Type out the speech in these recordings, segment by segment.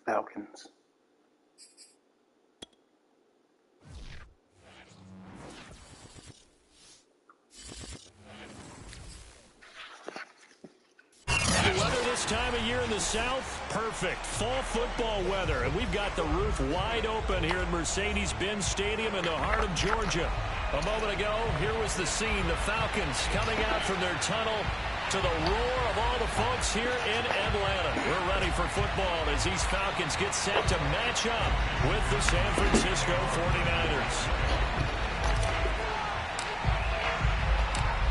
Falcons. The weather this time of year in the South, perfect. Fall football weather. And we've got the roof wide open here at Mercedes-Benz Stadium in the heart of Georgia. A moment ago, here was the scene. The Falcons coming out from their tunnel to the roar of all the folks here in Atlanta. We're ready for football as these Falcons get set to match up with the San Francisco 49ers.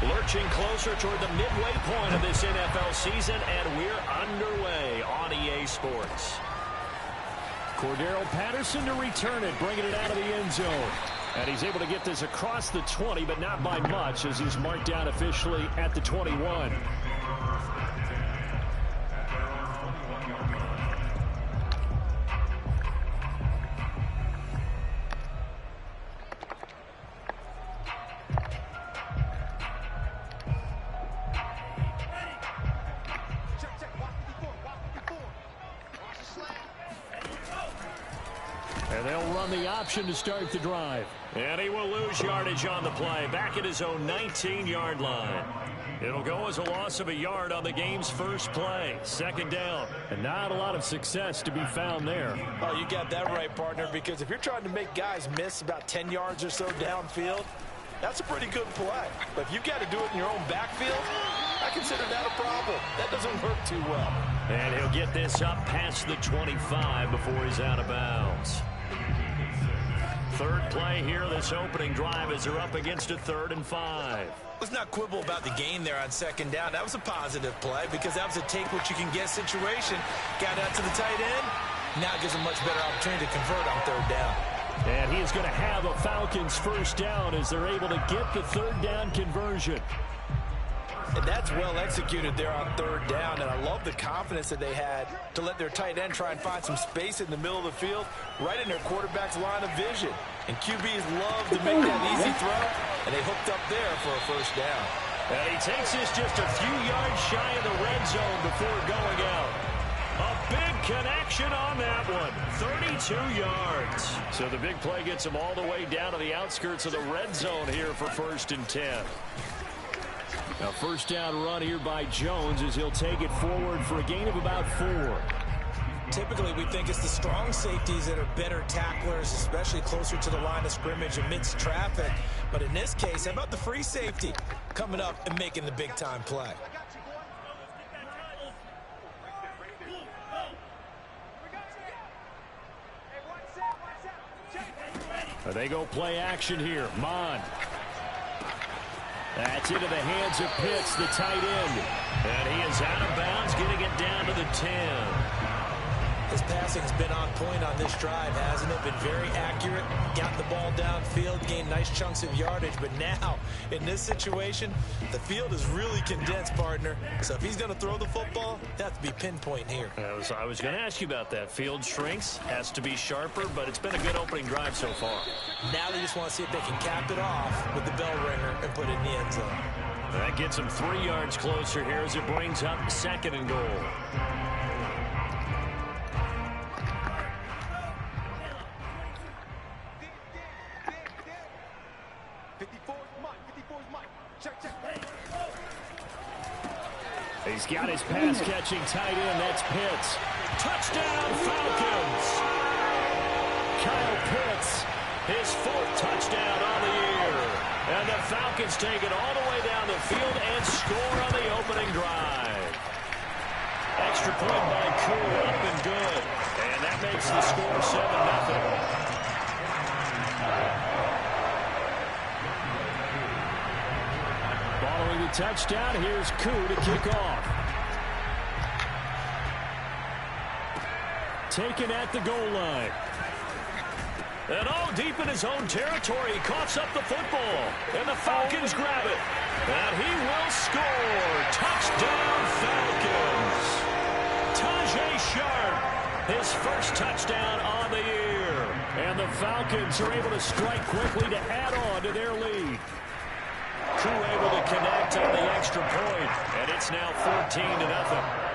Lurching closer toward the midway point of this NFL season, and we're underway on EA Sports. Cordero Patterson to return it, bringing it out of the end zone. And he's able to get this across the 20, but not by much, as he's marked down officially at the 21. And they'll run the option to start the drive. And he will lose yardage on the play, back at his own 19-yard line. It'll go as a loss of a yard on the game's first play. Second down. And not a lot of success to be found there. Oh, you got that right, partner, because if you're trying to make guys miss about 10 yards or so downfield, that's a pretty good play. But if you've got to do it in your own backfield, I consider that a problem. That doesn't work too well. And he'll get this up past the 25 before he's out of bounds. Third play here, this opening drive, as they're up against a 3rd and 5. Let's not quibble about the gain there on second down. That was a positive play because that was a take-what-you-can-get situation. Got out to the tight end. Now it gives him much better opportunity to convert on 3rd down. And he is going to have a Falcons first down as they're able to get the 3rd down conversion. And that's well executed there on 3rd down, and I love the confidence that they had to let their tight end try and find some space in the middle of the field, right in their quarterback's line of vision. And QBs love to make that easy throw, and they hooked up there for a first down. And he takes this just a few yards shy of the red zone before going out. A big connection on that one, 32 yards. So the big play gets him all the way down to the outskirts of the red zone here for 1st and 10. A first down run here by Jones as he'll take it forward for a gain of about 4. Typically, we think it's the strong safeties that are better tacklers, especially closer to the line of scrimmage amidst traffic. But in this case, how about the free safety coming up and making the big-time play? They go play action here. Mond. That's into the hands of Pitts, the tight end. And he is out of bounds, getting it down to the 10. His passing's been on point on this drive, hasn't it? Been very accurate, got the ball downfield, gained nice chunks of yardage. But now, in this situation, the field is really condensed, partner. So if he's going to throw the football, it has to be pinpoint here. I was going to ask you about that. Field shrinks, has to be sharper, but it's been a good opening drive so far. Now they just want to see if they can cap it off with the bell ringer and put it in the end zone. That gets him 3 yards closer here as it brings up 2nd and goal. He's got his pass-catching tight end. That's Pitts. Touchdown, Falcons! Kyle Pitts, his 4th touchdown on the year. And the Falcons take it all the way down the field and score on the opening drive. Extra point by Koo, up and good. And that makes the score 7-0. Following the touchdown, here's Koo to kick off. Taken at the goal line. And all deep in his own territory, he coughs up the football. And the Falcons grab it. And he will score. Touchdown, Falcons. Tajae Sharpe, his 1st touchdown on the year. And the Falcons are able to strike quickly to add on to their lead. Koo able to connect on the extra point, and it's now 14-0.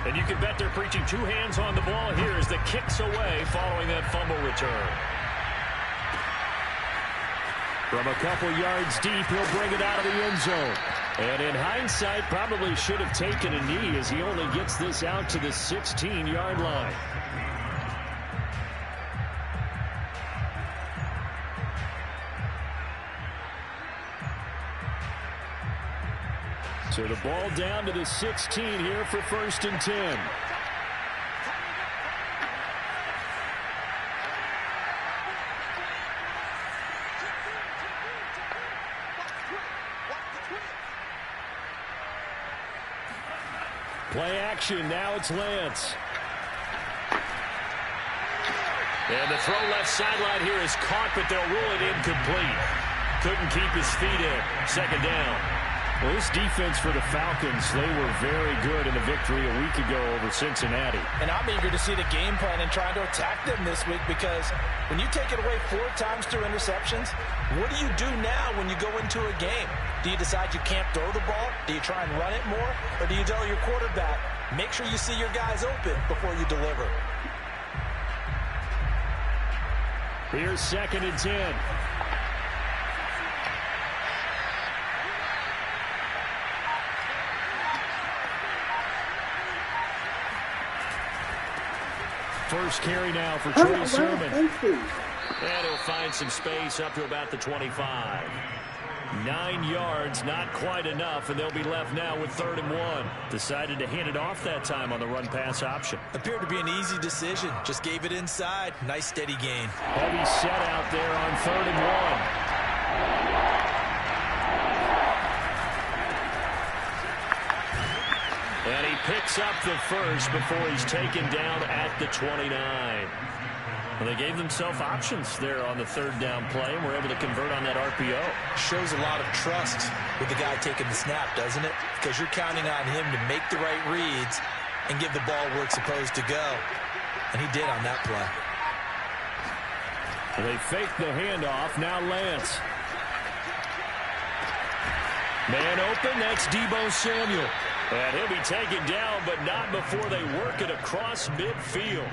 And you can bet they're preaching two hands on the ball here as the kick's away following that fumble return. From a couple yards deep, he'll bring it out of the end zone. And in hindsight, probably should have taken a knee as he only gets this out to the 16-yard line. So the ball down to the 16 here for 1st and 10. Play action. Now it's Lance. And the throw left sideline here is caught, but they'll rule it incomplete. Couldn't keep his feet in. 2nd down. Well, this defense for the Falcons, they were very good in the victory a week ago over Cincinnati. And I'm eager to see the game plan and trying to attack them this week because when you take it away 4 times through interceptions, what do you do now when you go into a game? Do you decide you can't throw the ball? Do you try and run it more? Or do you tell your quarterback, make sure you see your guys open before you deliver? Here's 2nd and 10. First carry now for Trey Sermon. And he'll find some space up to about the 25. 9 yards, not quite enough, and they'll be left now with 3rd and 1. Decided to hand it off that time on the run-pass option. Appeared to be an easy decision. Just gave it inside. Nice steady gain. Heavy set out there on 3rd and 1. And he picks up the first before he's taken down at the 29. Well, they gave themselves options there on the 3rd down play and were able to convert on that RPO. Shows a lot of trust with the guy taking the snap, doesn't it? Because you're counting on him to make the right reads and give the ball where it's supposed to go. And he did on that play. They fake the handoff. Now Lance. Man open. That's Deebo Samuel. And he'll be taken down, but not before they work it across midfield.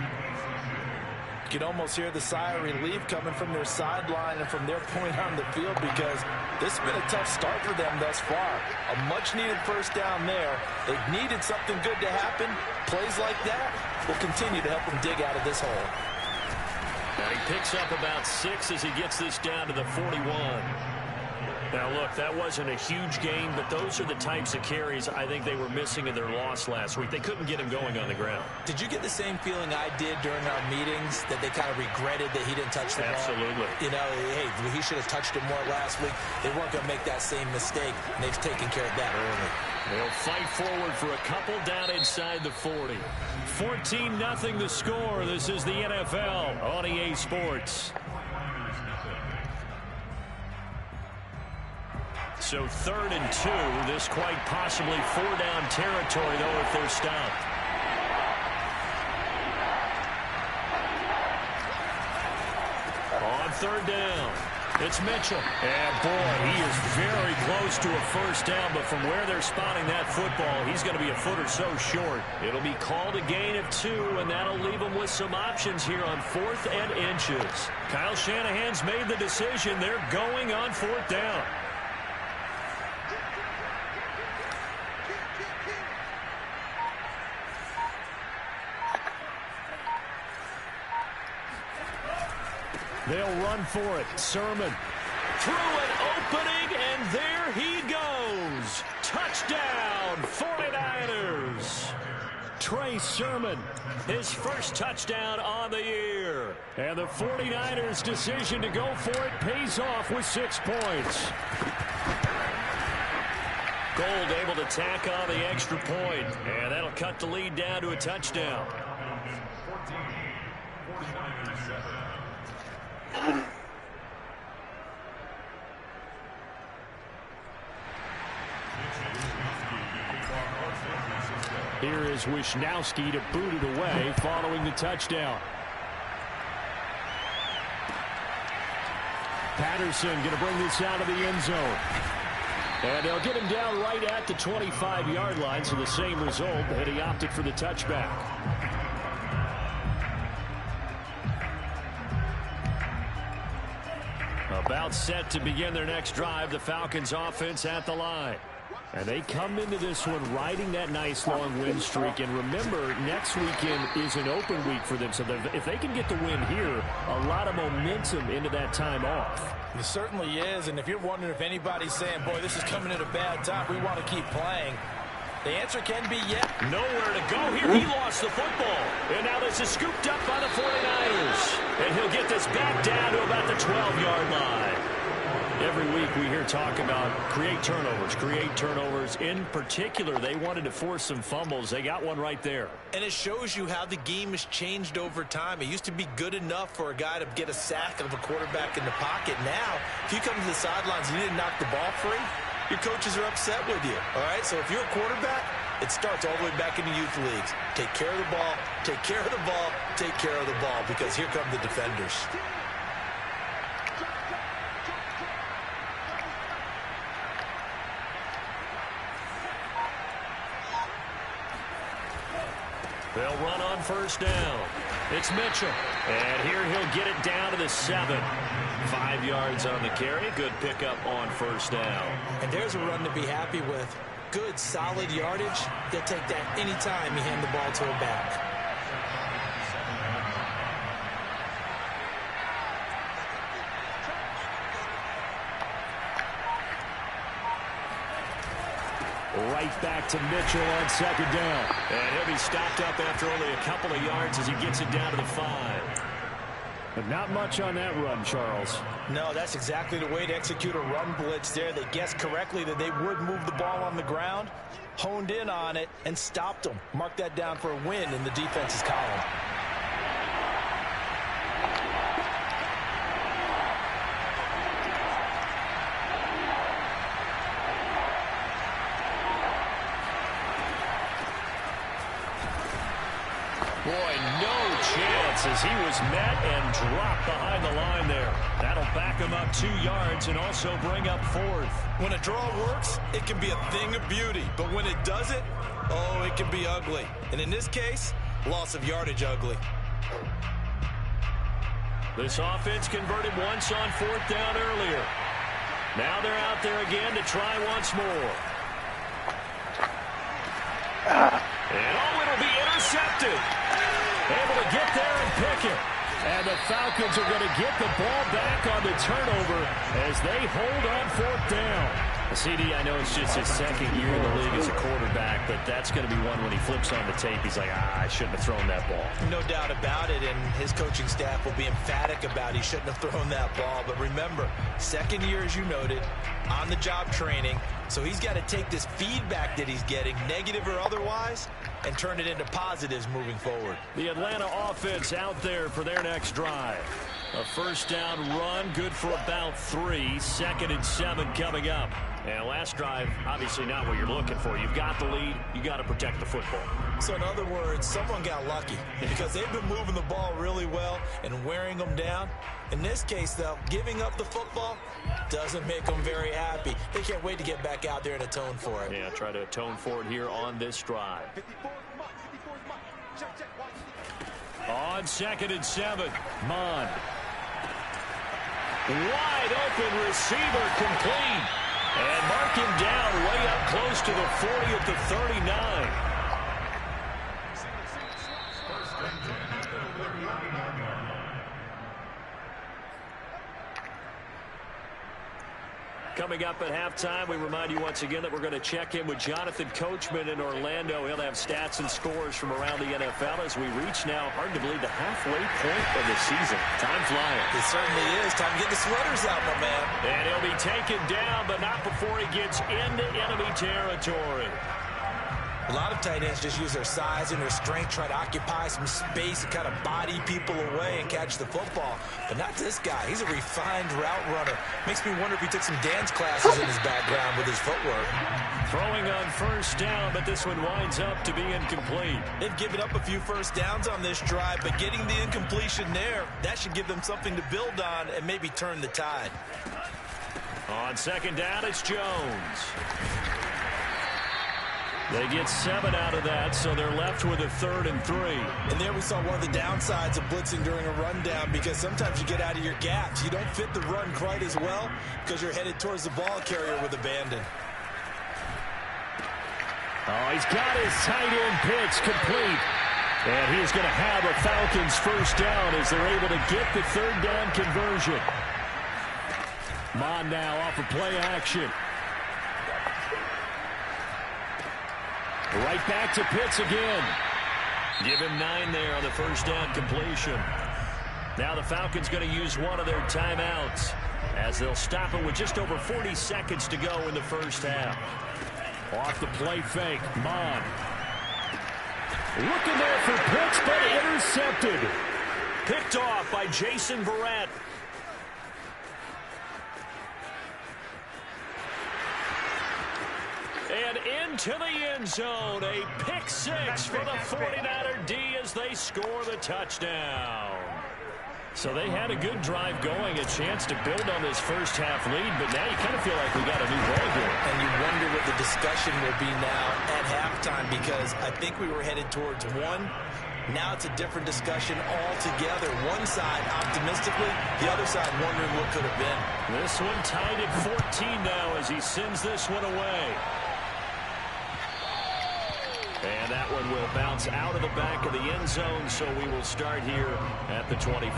You can almost hear the sigh of relief coming from their sideline and from their point on the field because this has been a tough start for them thus far. A much-needed 1st down there. They've needed something good to happen. Plays like that will continue to help them dig out of this hole. And he picks up about 6 as he gets this down to the 41. Now, look, that wasn't a huge gain, but those are the types of carries I think they were missing in their loss last week. They couldn't get him going on the ground. Did you get the same feeling I did during our meetings, that they kind of regretted that he didn't touch the ball? Absolutely. You know, hey, he should have touched it more last week. They weren't going to make that same mistake, and they've taken care of that early. They'll fight forward for a couple down inside the 40. 14-0 the score. This is the NFL on EA Sports. So 3rd and 2. This quite possibly 4-down territory, though, if they're stopped. On 3rd down, it's Mitchell. And, boy, he is very close to a 1st down, but from where they're spotting that football, he's going to be a foot or so short. It'll be called a gain of 2, and that'll leave them with some options here on 4th and inches. Kyle Shanahan's made the decision. They're going on 4th down. They'll run for it. Sermon through an opening, and there he goes. Touchdown, 49ers. Trey Sermon, his first touchdown on the year. And the 49ers' decision to go for it pays off with 6 points. Gold able to tack on the extra point, and that'll cut the lead down to a touchdown. Here is Wisnowski to boot it away following the touchdown. Patterson going to bring this out of the end zone. And they'll get him down right at the 25-yard line, so the same result, and he opted for the touchback. About set to begin their next drive, the Falcons offense at the line. And they come into this one riding that nice long win streak. And remember, next weekend is an open week for them. So if they can get the win here, a lot of momentum into that time off. It certainly is. And if you're wondering if anybody's saying, boy, this is coming at a bad time, we want to keep playing, the answer can be yes. Nowhere to go here. He lost the football. And now this is scooped up by the 49ers. And he'll get this back down to about the 12-yard line. Every week we hear talk about create turnovers. In particular, they wanted to force some fumbles. They got one right there. And it shows you how the game has changed over time. It used to be good enough for a guy to get a sack of a quarterback in the pocket. Now, if you come to the sidelines and you didn't knock the ball free, your coaches are upset with you. All right, so if you're a quarterback, it starts all the way back in the youth leagues. Take care of the ball, take care of the ball, take care of the ball, because here come the defenders. They'll run on first down. It's Mitchell. And here he'll get it down to the 7. 5 yards on the carry. Good pickup on first down. And there's a run to be happy with. Good, solid yardage. They'll take that anytime you hand the ball to a back. Right back to Mitchell on second down. And he'll be stopped up after only a couple of yards as he gets it down to the 5. But not much on that run, Charles. No, that's exactly the way to execute a run blitz there. They guessed correctly that they would move the ball on the ground, honed in on it, and stopped them. Mark that down for a win in the defense's column. Boy, no chance as he was met and dropped behind the line there. That'll back him up 2 yards and also bring up 4th. When a draw works, it can be a thing of beauty. But when it doesn't, oh, it can be ugly. And in this case, loss of yardage ugly. This offense converted once on 4th down earlier. Now they're out there again to try once more. And oh, it'll be intercepted. Able to get there and pick it. And the Falcons are going to get the ball back on the turnover as they hold on 4th down. CD, I know it's just his second year in the league as a quarterback, but that's going to be one when he flips on the tape. He's like, I shouldn't have thrown that ball. No doubt about it, and his coaching staff will be emphatic about he shouldn't have thrown that ball. But remember, second year, as you noted, on-the-job training, so he's got to take this feedback that he's getting, negative or otherwise, and turn it into positives moving forward. The Atlanta offense out there for their next drive. A first down run, good for about 3. 2nd and 7 coming up. And last drive, obviously not what you're looking for. You've got the lead. You got to protect the football. So in other words, someone got lucky because they've been moving the ball really well and wearing them down. In this case, though, giving up the football doesn't make them very happy. They can't wait to get back out there and atone for it. Yeah, try to atone for it here on this drive. On 2nd and 7, Mond. Wide open receiver, complete. And mark him down way up close to the 40 at the 39. Coming up at halftime, we remind you once again that we're going to check in with Jonathan Coachman in Orlando. He'll have stats and scores from around the NFL as we reach now, hard to believe, the halfway point of the season. Time flying. It certainly is. Time to get the sweaters out, my man. And he'll be taken down, but not before he gets into enemy territory. A lot of tight ends just use their size and their strength, try to occupy some space and kind of body people away and catch the football. But not this guy. He's a refined route runner. Makes me wonder if he took some dance classes in his background with his footwork. Throwing on first down, but this one winds up to be incomplete. They've given up a few first downs on this drive, but getting the incompletion there, that should give them something to build on and maybe turn the tide. On second down, it's Jones. They get 7 out of that, so they're left with a 3rd and 3. And there we saw one of the downsides of blitzing during a rundown, because sometimes you get out of your gaps. You don't fit the run quite as well because you're headed towards the ball carrier with abandon. Oh, he's got his tight end pitch complete. And he's going to have a Falcons first down as they're able to get the 3rd down conversion. Mond now off of play action. Right back to Pitts again. Give him 9 there on the first down completion. Now the Falcons going to use one of their timeouts as they'll stop it with just over 40 seconds to go in the first half. Off the play fake, Mond. Looking there for Pitts, but intercepted. Picked off by Jason Verrett. And into the end zone, a pick 6 for the 49er D as they score the touchdown. So they had a good drive going, a chance to build on this first half lead, but now you kind of feel like we got a new ball here. And you wonder what the discussion will be now at halftime, because I think we were headed towards 1. Now it's a different discussion altogether. One side optimistically, the other side wondering what could have been. This one tied at 14 now as he sends this one away. And that one will bounce out of the back of the end zone, so we will start here at the 25.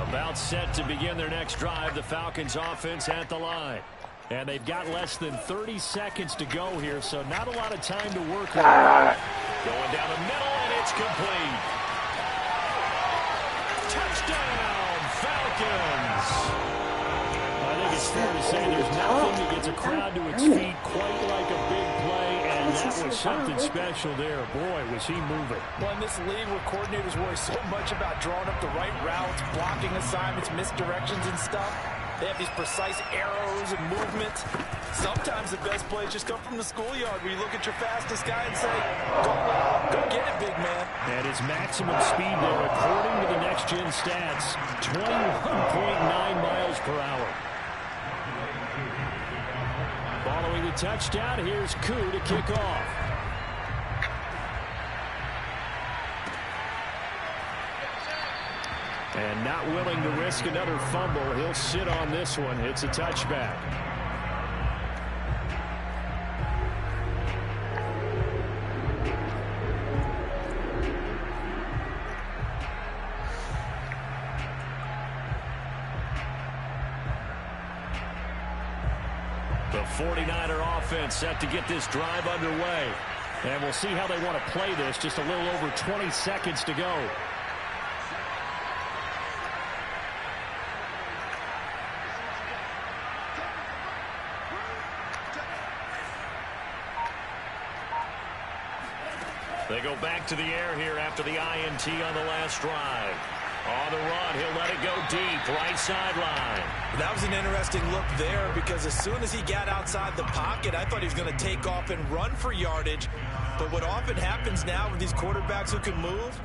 About set to begin their next drive, the Falcons offense at the line. And they've got less than 30 seconds to go here, so not a lot of time to work with. Going down the middle, and it's complete. Touchdown, Falcons! I think it's fair to say there's nothing that gets a crowd to its feet quite like a big play, and that was something special there. Boy, was he moving. Well, in this league where coordinators worry so much about drawing up the right routes, blocking assignments, misdirections and stuff, they have these precise arrows and movements. Sometimes the best plays just come from the schoolyard where you look at your fastest guy and say, go get it, big man. And his maximum speed there, according to the next-gen stats, 21.9 miles per hour. Following the touchdown, here's Koo to kick off. And not willing to risk another fumble, he'll sit on this one. It's a touchback. The 49er offense set to get this drive underway. And we'll see how they want to play this. Just a little over 20 seconds to go. They go back to the air here after the INT on the last drive. On the run, he'll let it go deep, right sideline. That was an interesting look there, because as soon as he got outside the pocket, I thought he was going to take off and run for yardage. But what often happens now with these quarterbacks who can move,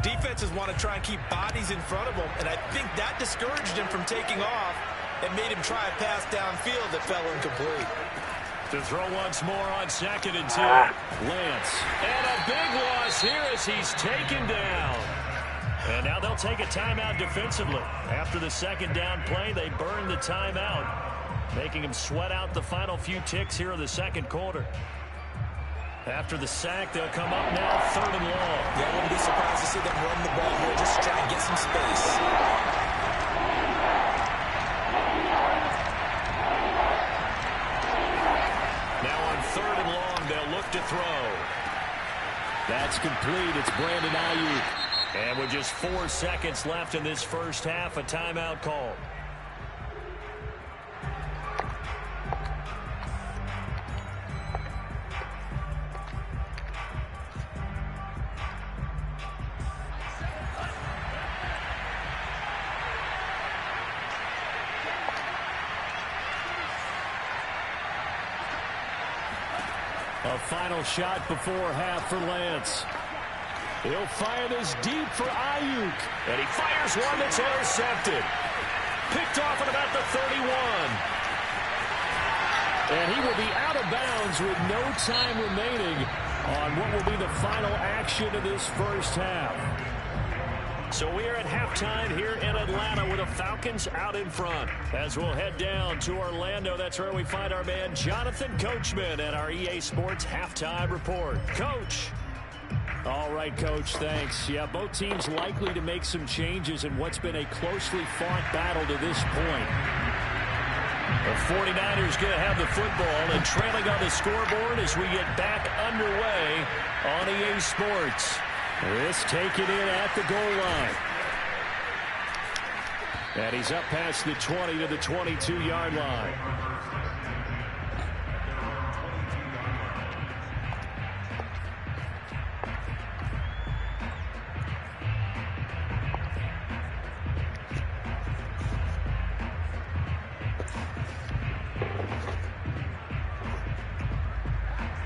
defenses want to try and keep bodies in front of them, and I think that discouraged him from taking off and made him try a pass downfield that fell incomplete. To throw once more on 2nd and 2. Lance. And a big loss here as he's taken down. And now they'll take a timeout defensively. After the second down play, they burn the timeout, making him sweat out the final few ticks here in the second quarter. After the sack, they'll come up now 3rd and long. Yeah, I wouldn't be surprised to see them run the ball here, just try and get some space. To throw. That's complete. It's Brandon Ayuk. And with just 4 seconds left in this first half, a timeout call. A final shot before half for Lance. He'll fire this deep for Ayuk. And he fires one that's intercepted. Picked off at about the 31. And he will be out of bounds with no time remaining on what will be the final action of this first half. So we are at halftime here in Atlanta with the Falcons out in front. As we'll head down to Orlando, that's where we find our man Jonathan Coachman at our EA Sports Halftime Report. Coach. All right, Coach, thanks. Yeah, both teams likely to make some changes in what's been a closely fought battle to this point. The 49ers going to have the football and trailing on the scoreboard as we get back underway on EA Sports. This taken in at the goal line. And he's up past the 20 to the 22-yard line.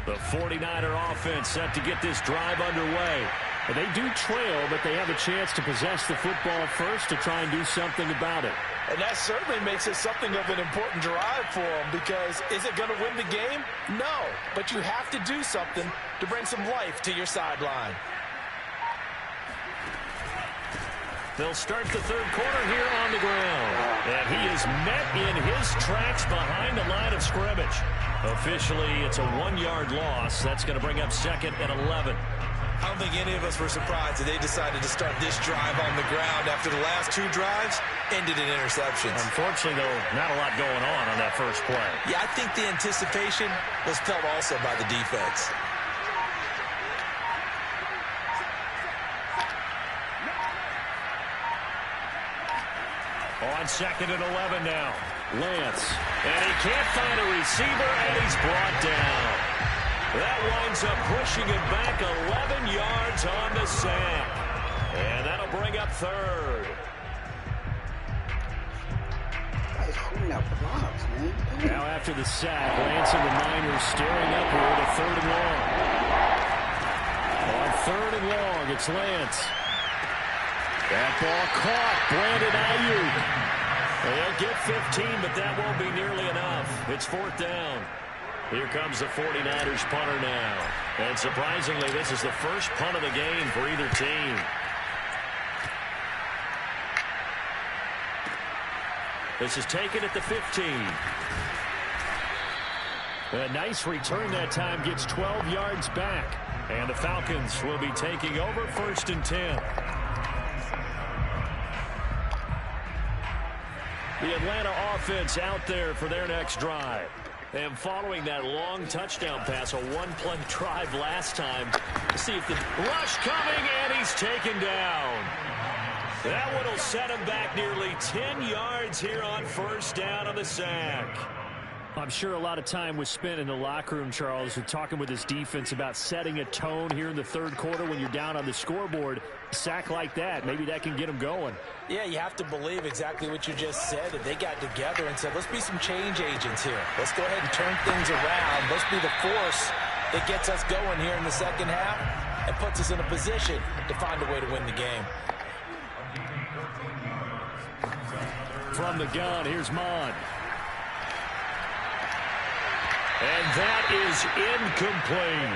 The 49er offense set to get this drive underway. They do trail, but they have a chance to possess the football first to try and do something about it. And that certainly makes it something of an important drive for them, because is it going to win the game? No, but you have to do something to bring some life to your sideline. They'll start the third quarter here on the ground. And he is met in his tracks behind the line of scrimmage. Officially, it's a 1-yard loss. That's going to bring up second and 11. I don't think any of us were surprised that they decided to start this drive on the ground after the last 2 drives ended in interceptions. Unfortunately, though, not a lot going on that first play. Yeah, I think the anticipation was felt also by the defense. On second and 11 now. Lance. And he can't find a receiver, and he's brought down. That winds up pushing him back 11 yards on the sack. And that'll bring up third. Now after the sack, Lance and the Niners staring upward at third and long. On third and long, it's Lance. That ball caught. Brandon Ayuk. They'll get 15, but that won't be nearly enough. It's fourth down. Here comes the 49ers punter now. And surprisingly, this is the first punt of the game for either team. This is taken at the 15. A nice return that time, gets 12 yards back. And the Falcons will be taking over first and 10. The Atlanta offense out there for their next drive. And following that long touchdown pass, a one-play drive last time. Let's see if the rush coming, and he's taken down. That one will set him back nearly 10 yards here on first down on the sack. I'm sure a lot of time was spent in the locker room, Charles, talking with his defense about setting a tone here in the third quarter when you're down on the scoreboard. A sack like that, maybe that can get them going. Yeah, you have to believe exactly what you just said, that they got together and said, let's be some change agents here. Let's go ahead and turn things around. Let's be the force that gets us going here in the second half and puts us in a position to find a way to win the game. From the gun, here's Mond. And that is incomplete.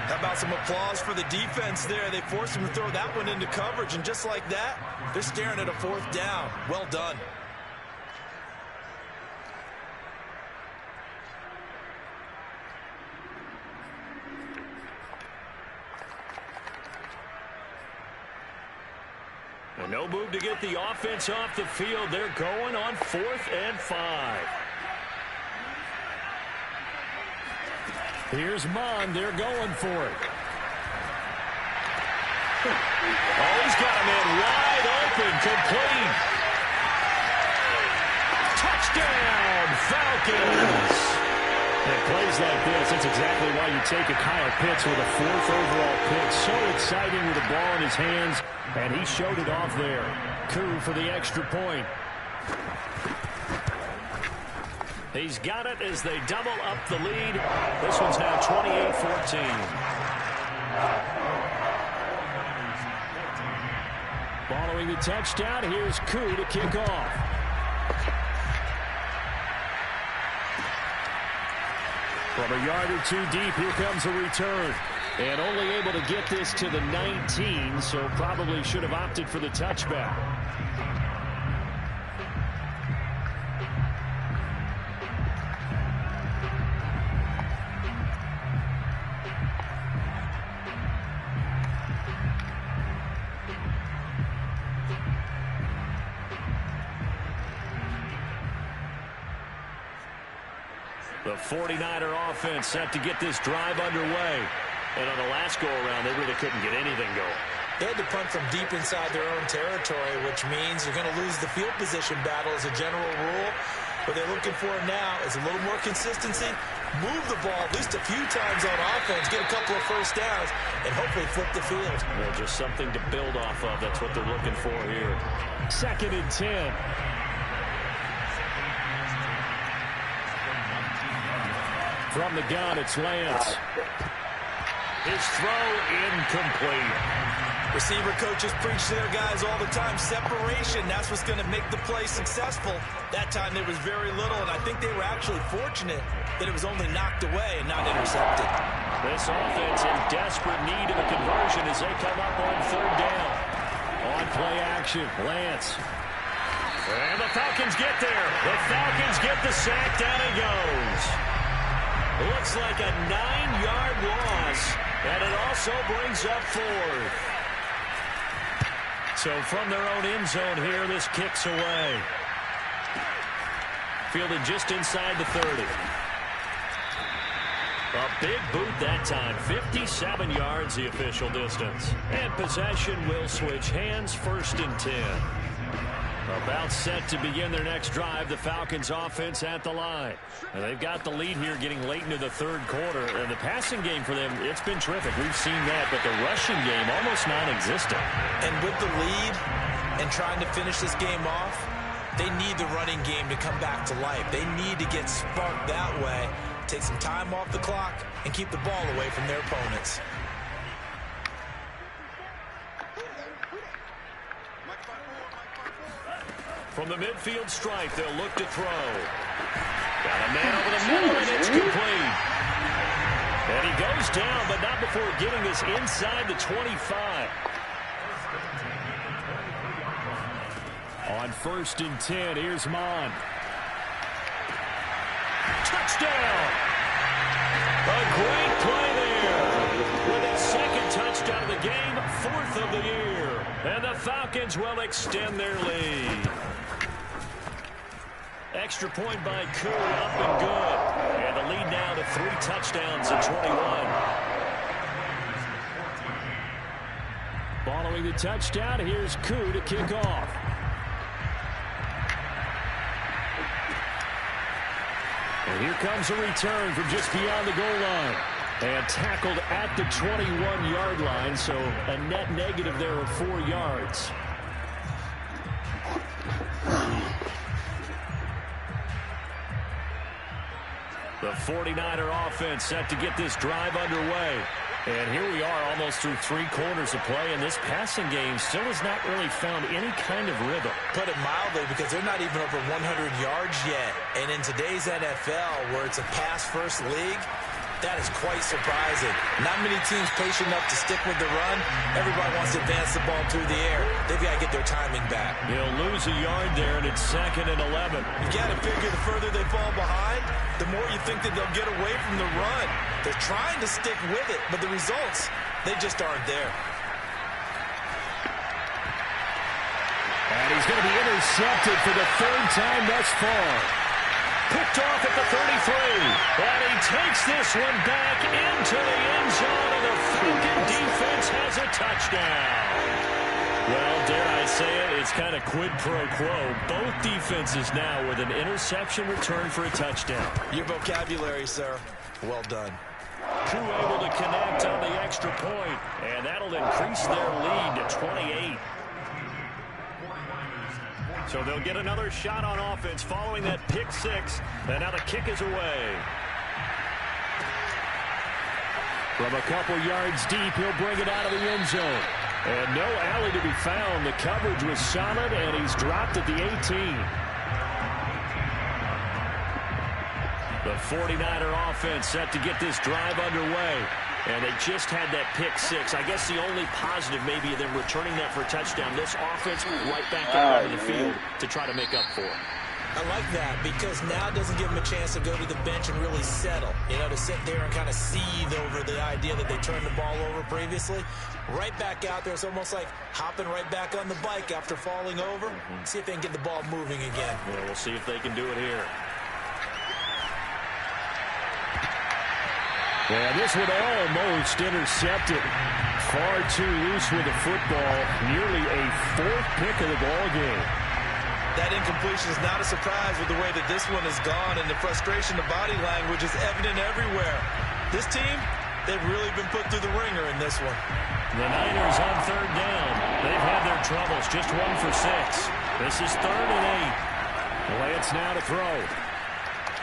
How about some applause for the defense there? They forced him to throw that one into coverage, and just like that, they're staring at a fourth down. Well done. And no move to get the offense off the field. They're going on 4th and 5. Here's Mond. They're going for it. Oh, he's got him in wide open. Complete. Touchdown, Falcons. And plays like this, that's exactly why you take a Kyle Pitts with a 4th overall pick. So exciting with the ball in his hands, and he showed it off there. Koo for the extra point. He's got it as they double up the lead. This one's now 28-14. Following the touchdown, here's Koo to kick off. From a yard or two deep, here comes a return. And only able to get this to the 19, so probably should have opted for the touchback. The 49er offense set to get this drive underway. And on the last go-around, they really couldn't get anything going. They had to punt from deep inside their own territory, which means you're going to lose the field position battle as a general rule. What they're looking for now is a little more consistency, move the ball at least a few times on offense, get a couple of first downs, and hopefully flip the field. Well, just something to build off of. That's what they're looking for here. 2nd and 10. From the gun, it's Lance. His throw incomplete. Receiver coaches preach to their guys all the time. Separation, that's what's going to make the play successful. That time there was very little, and I think they were actually fortunate that it was only knocked away and not intercepted. This offense in desperate need of a conversion as they come up on 3rd down. On play action, Lance. And the Falcons get there. The Falcons get the sack. Down it goes. Looks like a 9-yard loss, and it also brings up 4th. So from their own end zone here, this kicks away. Fielded just inside the 30. A big boot that time, 57 yards the official distance. And possession will switch hands, 1st and 10. About set to begin their next drive, the Falcons offense at the line. And they've got the lead here getting late into the 3rd quarter. And the passing game for them, it's been terrific. We've seen that, but the rushing game almost non-existent. And with the lead and trying to finish this game off, they need the running game to come back to life. They need to get sparked that way, take some time off the clock, and keep the ball away from their opponents. From the midfield stripe, they'll look to throw. Got a man over the middle, and it's complete. And he goes down, but not before getting this inside the 25. On 1st and 10, here's Mon. Touchdown! A great play there. With his 2nd touchdown of the game, 4th of the year. And the Falcons will extend their lead. Extra point by Koo, up and good. And the lead now to 3 touchdowns at 21. Following the touchdown, here's Koo to kick off. And here comes a return from just beyond the goal line. And tackled at the 21-yard line, so a net negative there of 4 yards. The 49er offense set to get this drive underway. And here we are almost through 3 quarters of play, and this passing game still has not really found any kind of rhythm. Put it mildly, because they're not even over 100 yards yet. And in today's NFL, where it's a pass-first league, that is quite surprising. Not many teams patient enough to stick with the run. Everybody wants to advance the ball through the air. They've got to get their timing back. He'll lose a yard there, and it's 2nd and 11. You got to figure the further they fall behind, the more you think that they'll get away from the run. They're trying to stick with it, but the results, they just aren't there. And he's going to be intercepted for the 3rd time thus far. Picked off at the 33. And he takes this one back into the end zone, and the Falcon defense has a touchdown. Well, dare I say it, it's kind of quid pro quo. Both defenses now with an interception return for a touchdown. Your vocabulary, sir. Well done. Koo able to connect on the extra point, and that'll increase their lead to 28. So they'll get another shot on offense following that pick 6. And now the kick is away. From a couple yards deep, he'll bring it out of the end zone. And no alley to be found. The coverage was solid, and he's dropped at the 18. The The 49er offense set to get this drive underway. And they just had that pick six. I guess the only positive maybe of them returning that for a touchdown. This offense right back out onto the field to try to make up for it. I like that because now it doesn't give them a chance to go to the bench and really settle. You know, to sit there and kind of seethe over the idea that they turned the ball over previously. Right back out there. It's almost like hopping right back on the bike after falling over. See if they can get the ball moving again. Well, we'll see if they can do it here. Yeah, this one almost intercepted. Far too loose with the football. Nearly a fourth pick of the ball game. That incompletion is not a surprise with the way that this one has gone, and the frustration, the body language is evident everywhere. This team, they've really been put through the ringer in this one. The Niners on third down. They've had their troubles. Just 1 for 6. This is 3rd and 8. Lance now to throw.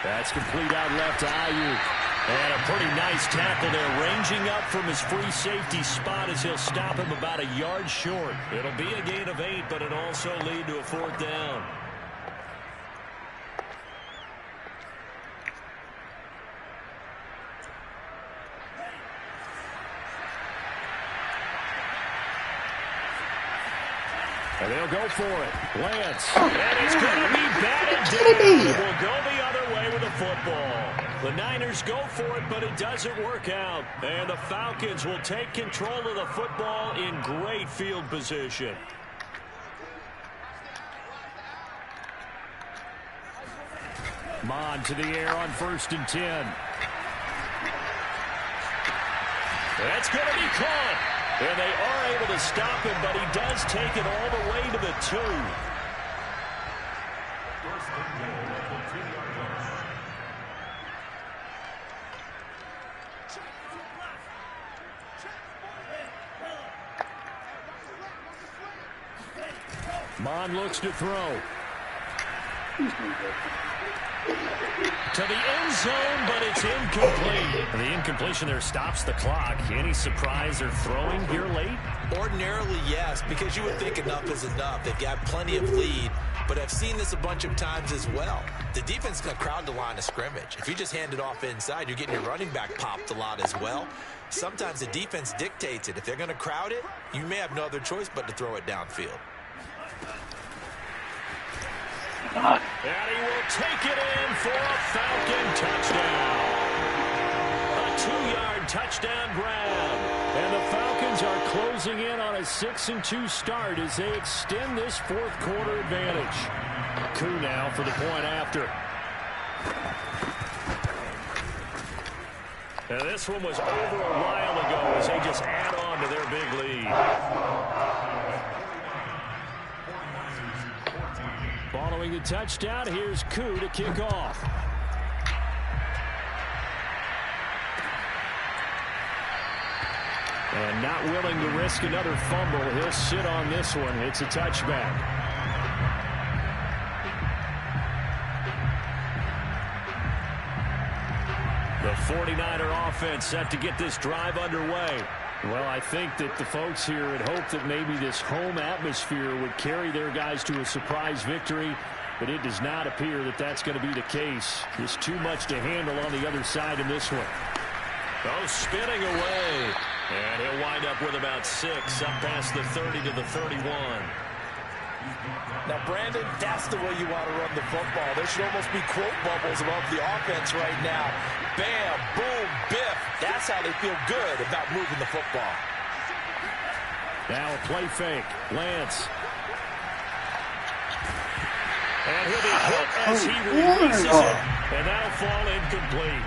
That's complete out left to Ayuk. And a pretty nice tackle there, ranging up from his free safety spot as he'll stop him about a yard short. It'll be a gain of 8, but it'll also lead to a 4th down. And they'll go for it. Lance. And it's going to be batted down. We'll go the other way with the football. The Niners go for it, but it doesn't work out. And the Falcons will take control of the football in great field position. Mond to the air on 1st and 10. That's going to be caught. And they are able to stop him, but he does take it all the way to the 2. Mond looks to throw. To the end zone, but it's incomplete. The incompletion there stops the clock. Any surprise they're throwing here late? Ordinarily, yes, because you would think enough is enough. They've got plenty of lead, but I've seen this a bunch of times as well. The defense is going to crowd the line of scrimmage. If you just hand it off inside, you're getting your running back popped a lot as well. Sometimes the defense dictates it. If they're going to crowd it, you may have no other choice but to throw it downfield. And he will take it in for a Falcon touchdown. A 2-yard touchdown grab. And the Falcons are closing in on a 6-2 start as they extend this 4th quarter advantage. Koo now for the point after. And this one was over a while ago as they just add on to their big lead. Following the touchdown, here's Koo to kick off. And not willing to risk another fumble, he'll sit on this one. It's a touchback. The 49er offense set to get this drive underway. Well, I think that the folks here had hoped that maybe this home atmosphere would carry their guys to a surprise victory, but it does not appear that that's going to be the case. Just too much to handle on the other side in this one. Oh, spinning away. And he'll wind up with about 6, up past the 30 to the 31. Now, Brandon, that's the way you want to run the football. There should almost be quote bubbles above the offense right now. Bam, boom, biff. That's how they feel good about moving the football. Now a play fake. Lance. And he'll be hit as he releases it. And that'll fall incomplete.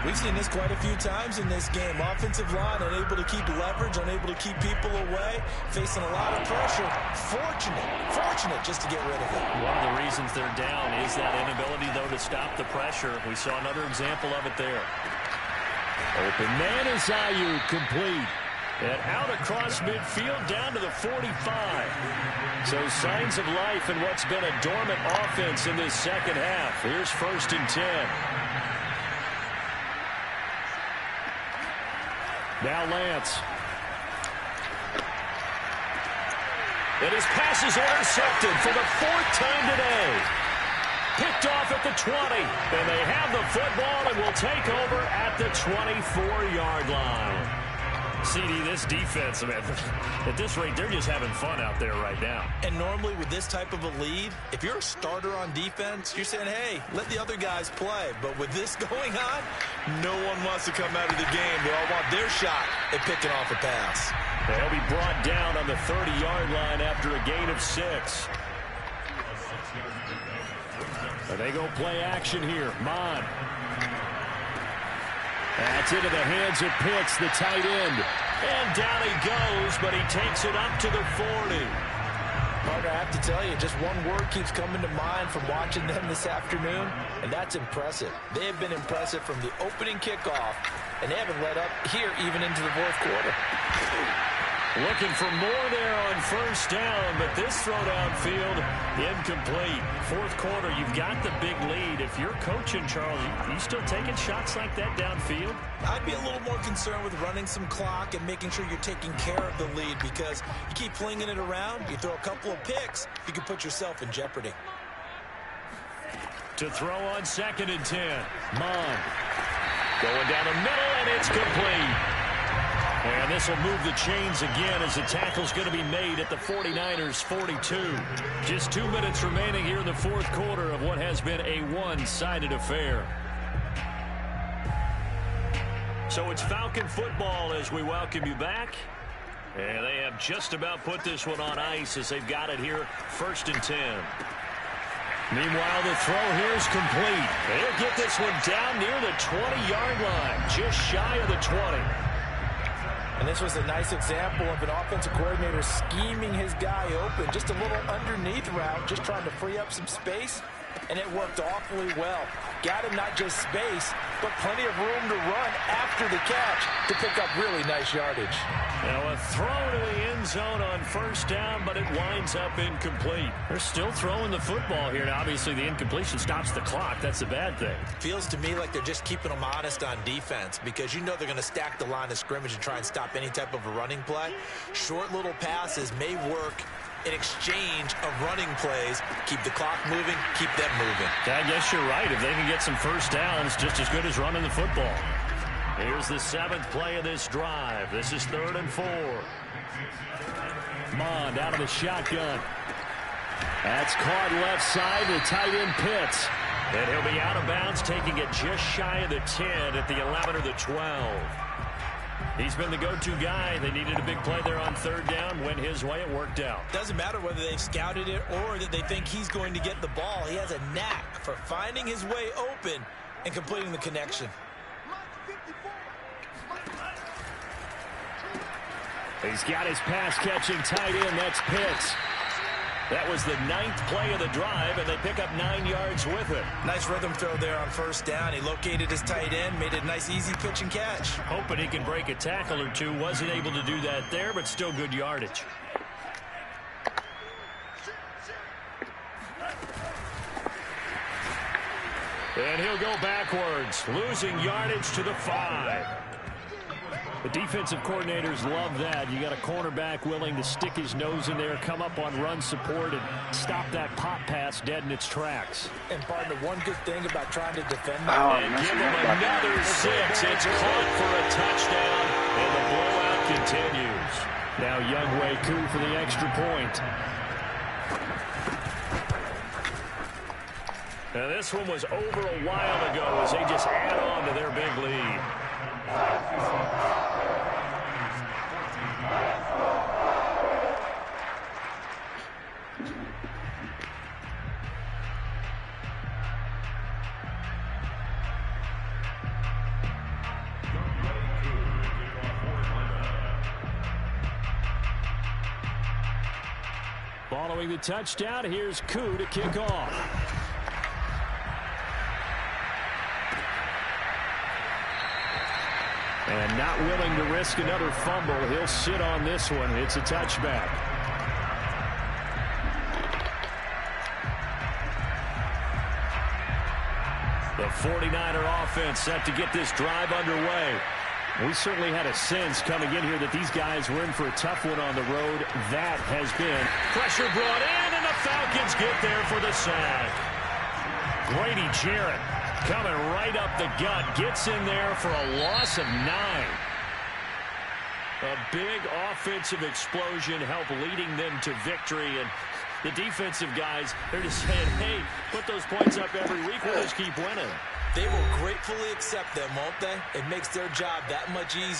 We've seen this quite a few times in this game. Offensive line unable to keep leverage, unable to keep people away, facing a lot of pressure. Fortunate just to get rid of it. One of the reasons they're down is that inability, though, to stop the pressure. We saw another example of it there. Open man is Ayuk, complete. And out across midfield down to the 45. So signs of life in what's been a dormant offense in this second half. Here's 1st and 10. Now Lance. And his pass is intercepted for the 4th time today. Picked off at the 20. And they have the football and will take over at the 24-yard line. CD, this defense, man, at this rate, they're just having fun out there right now. And normally with this type of a lead, if you're a starter on defense, you're saying, hey, let the other guys play. But with this going on, no one wants to come out of the game. They all want their shot at picking off a pass. They'll be brought down on the 30-yard line after a gain of 6. And they go play action here. Mond. That's into the hands of Pitts, the tight end. And down he goes, but he takes it up to the 40. Parker, I have to tell you, just one word keeps coming to mind from watching them this afternoon, and that's impressive. They have been impressive from the opening kickoff, and they haven't let up here even into the fourth quarter. Looking for more there on first down, but this throw downfield incomplete. Fourth quarter, you've got the big lead. If you're coaching, Charles, you still taking shots like that downfield? I'd be a little more concerned with running some clock and making sure you're taking care of the lead, because you keep flinging it around, you throw a couple of picks, you can put yourself in jeopardy. To throw on 2nd and 10. Mond. Going down the middle, and it's complete. And this will move the chains again as the tackle's going to be made at the 49ers' 42. Just 2 minutes remaining here in the fourth quarter of what has been a one-sided affair. So it's Falcon football as we welcome you back. And they have just about put this one on ice as they've got it here, 1st and 10. Meanwhile, the throw here is complete. They'll get this one down near the 20-yard line, just shy of the 20. And this was a nice example of an offensive coordinator scheming his guy open. Just a little underneath route, just trying to free up some space, and it worked awfully well. Got him not just space, but plenty of room to run after the catch to pick up really nice yardage. Now a throw to the end zone on first down, but it winds up incomplete. They're still throwing the football here. Now, obviously, the incompletion stops the clock. That's the bad thing. Feels to me like they're just keeping them honest on defense, because you know they're going to stack the line of scrimmage and try and stop any type of a running play. Short little passes may work in exchange of running plays. Keep the clock moving, keep them moving. I guess you're right. If they can get some first downs, just as good as running the football. Here's the 7th play of this drive. This is 3rd and 4. Mond out of the shotgun. That's caught left side to tight end Pitts. And he'll be out of bounds, taking it just shy of the 10 at the 11 or the 12. He's been the go-to guy. They needed a big play there on 3rd down. Went his way. It worked out. Doesn't matter whether they've scouted it or that they think he's going to get the ball. He has a knack for finding his way open and completing the connection. He's got his pass-catching tight end. That's Pitts. That was the 9th play of the drive, and they pick up 9 yards with it. Nice rhythm throw there on first down. He located his tight end, made it a nice, easy pitch and catch. Hoping he can break a tackle or two. Wasn't able to do that there, but still good yardage. And he'll go backwards, losing yardage to the 5. The defensive coordinators love that. You got a cornerback willing to stick his nose in there, come up on run support, and stop that pop pass dead in its tracks. And, partner, one good thing about trying to defend that. And give him another 6. It's caught for a touchdown, and the blowout continues. Now Younghoe Koo for the extra point. Now this one was over a while ago as they just add on to their big lead. Following the touchdown, here's Koo to kick off. And not willing to risk another fumble. He'll sit on this one. It's a touchback. The 49er offense set to get this drive underway. We certainly had a sense coming in here that these guys were in for a tough one on the road. That has been pressure brought in, and the Falcons get there for the sack. Grady Jarrett coming right up the gut. Gets in there for a loss of 9. A big offensive explosion helped leading them to victory. And the defensive guys, they're just saying, hey, put those points up every week. We'll just keep winning. They will gratefully accept them, won't they? It makes their job that much easier.